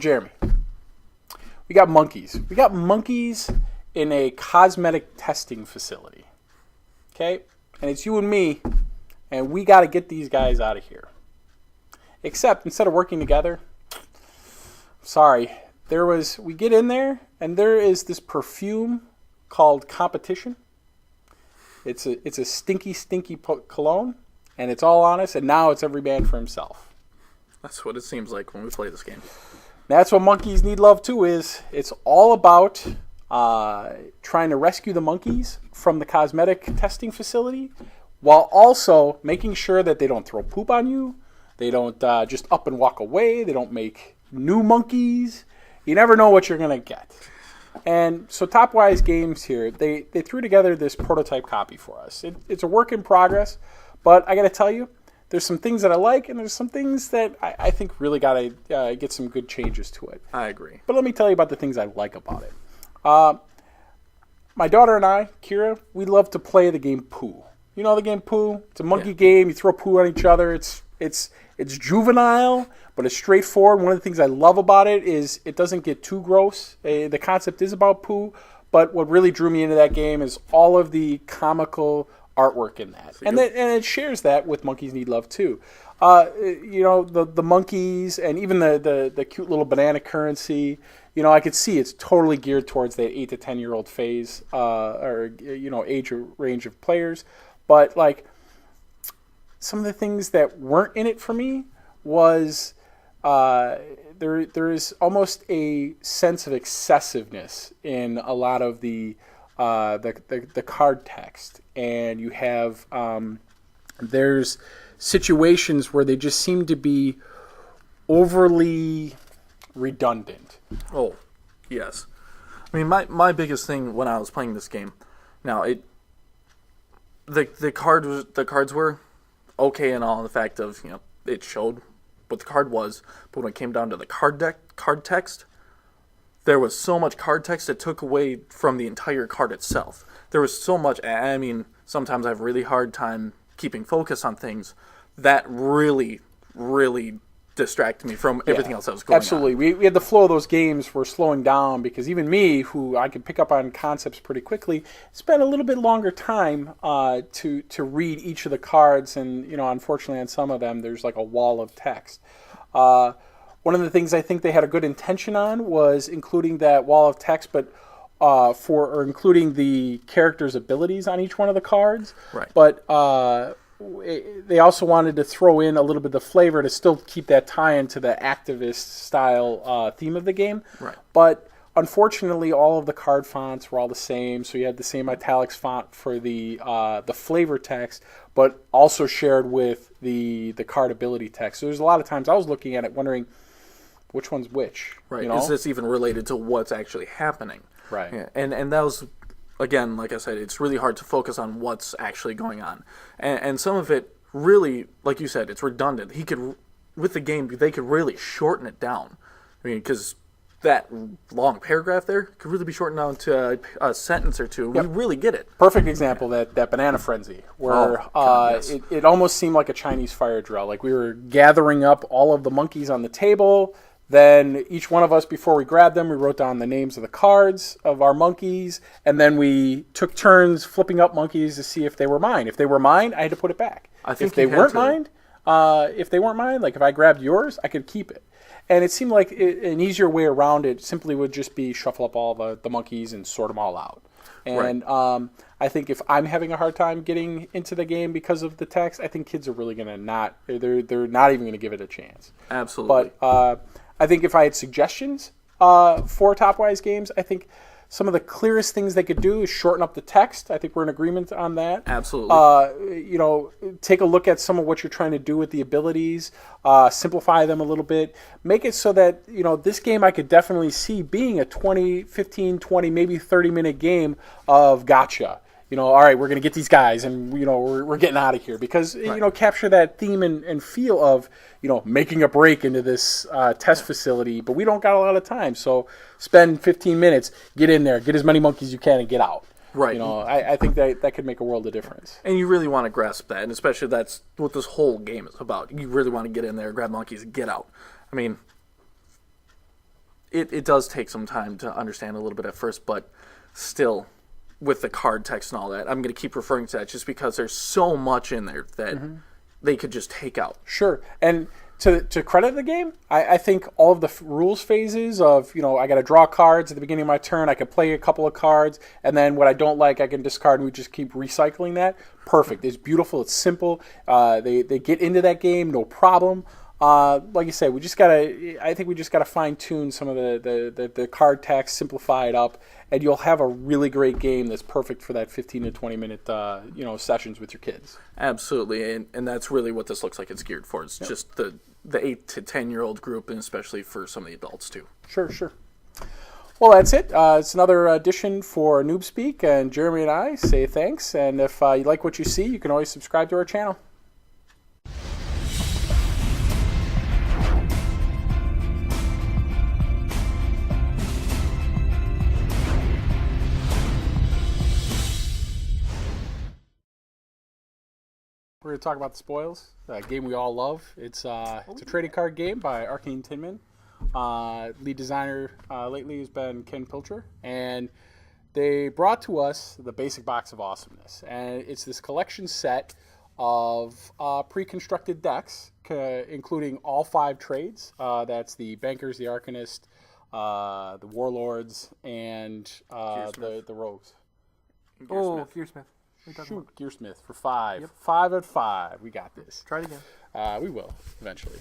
Jeremy, we got monkeys. We got monkeys in a cosmetic testing facility. Okay? And it's you and me, and we got to get these guys out of here. Except, instead of working together, sorry, we get in there, and there is this perfume called Competition. It's a stinky, stinky cologne, and it's all on us, and now it's every man for himself. That's what it seems like when we play this game. That's what Monkeys Need Love 2 is. It's all about trying to rescue the monkeys from the cosmetic testing facility while also making sure that they don't throw poop on you. They don't just up and walk away. They don't make new monkeys. You never know what you're going to get. And so Topwise Games here, they threw together this prototype copy for us. It's a work in progress, but I got to tell you, there's some things that I like, and there's some things that I think really got to get some good changes to it. I agree. But let me tell you about the things I like about it. My daughter and I, Kira, we love to play the game Poo. You know the game Poo? It's a monkey game. You throw poo on each other. It's juvenile, but it's straightforward. One of the things I love about it is it doesn't get too gross. The concept is about poo, but what really drew me into that game is all of the comical artwork in that. And it shares that with Monkeys Need Love too. The monkeys and even the cute little banana currency, I could see it's totally geared towards that 8 to 10-year-old phase age range of players. But like some of the things that weren't in it for me was there is almost a sense of excessiveness in a lot of the card text, and you have there's situations where they just seem to be overly redundant. Oh, yes. I mean, my biggest thing when I was playing this game, now the cards were okay and all, in the fact of it showed what the card was, but when it came down to the card text, there was so much card text it took away from the entire card itself. There was so much. I mean, sometimes I have a really hard time keeping focus on things that really, really distracted me from everything else that was going on. Absolutely. We had the flow of those games were slowing down because even me, who I could pick up on concepts pretty quickly, spent a little bit longer time to read each of the cards. And, unfortunately on some of them, there's like a wall of text. One of the things I think they had a good intention on was including that wall of text, but including the character's abilities on each one of the cards. Right. But they also wanted to throw in a little bit of flavor to still keep that tie into the activist style theme of the game. Right. But unfortunately, all of the card fonts were all the same, so you had the same italics font for the flavor text, but also shared with the card ability text. So there's a lot of times I was looking at it wondering which one's which. Right. Is this even related to what's actually happening? Right. Yeah. And that was, again, like I said, it's really hard to focus on what's actually going on. And some of it really, like you said, it's redundant. With the game, they could really shorten it down. I mean, because that long paragraph there could really be shortened down to a sentence or two. Yep. We really get it. Perfect example, that banana frenzy, where yes. it almost seemed like a Chinese fire drill. Like we were gathering up all of the monkeys on the table. Then each one of us, before we grabbed them, we wrote down the names of the cards of our monkeys, and then we took turns flipping up monkeys to see if they were mine. If they were mine, I had to put it back. If they weren't mine, like if I grabbed yours, I could keep it. And it seemed like an easier way around it simply would just be shuffle up all the monkeys and sort them all out. And right. I think if I'm having a hard time getting into the game because of the text, I think kids are really going to they're not even going to give it a chance. Absolutely. But I think if I had suggestions for Topwise Games, I think some of the clearest things they could do is shorten up the text. I think we're in agreement on that. Absolutely. Take a look at some of what you're trying to do with the abilities, simplify them a little bit, make it so that, this game I could definitely see being a 15, 20, maybe 30-minute game of gotcha. All right, we're going to get these guys and, we're getting out of here. Because, right. Capture that theme and feel of, making a break into this test facility. But we don't got a lot of time. So spend 15 minutes, get in there, get as many monkeys as you can and get out. Right. I think that could make a world of difference. And you really want to grasp that. And especially that's what this whole game is about. You really want to get in there, grab monkeys, and get out. I mean, it does take some time to understand a little bit at first, but still, with the card text and all that, I'm going to keep referring to that just because there's so much in there that they could just take out. Sure. And to credit the game, I think all of the rules phases of, I got to draw cards at the beginning of my turn, I can play a couple of cards, and then what I don't like, I can discard, and we just keep recycling that. Perfect. It's beautiful. It's simple. They get into that game, no problem. Like you said, I think we just gotta fine tune some of the card text, simplify it up, and you'll have a really great game that's perfect for that 15 to 20 minute sessions with your kids. Absolutely, and that's really what this looks like it's geared for. It's just the 8 to 10-year-old group, and especially for some of the adults too. Sure. Well, that's it. It's another edition for Noobspeak, and Jeremy and I say thanks. And if you like what you see, you can always subscribe to our channel. We're going to talk about the Spoils, a game we all love. It's a trading card game by Arcane Tinman. Lead designer lately has been Ken Pilcher, and they brought to us the Basic Box of Awesomeness. And it's this collection set of pre-constructed decks, including all 5 trades. That's the Bankers, the Arcanist, the Warlords, and the Rogues. Gearsmith. Shoot, Gearsmith for 5. Yep. 5 out of 5. We got this. Try it again. We will, eventually.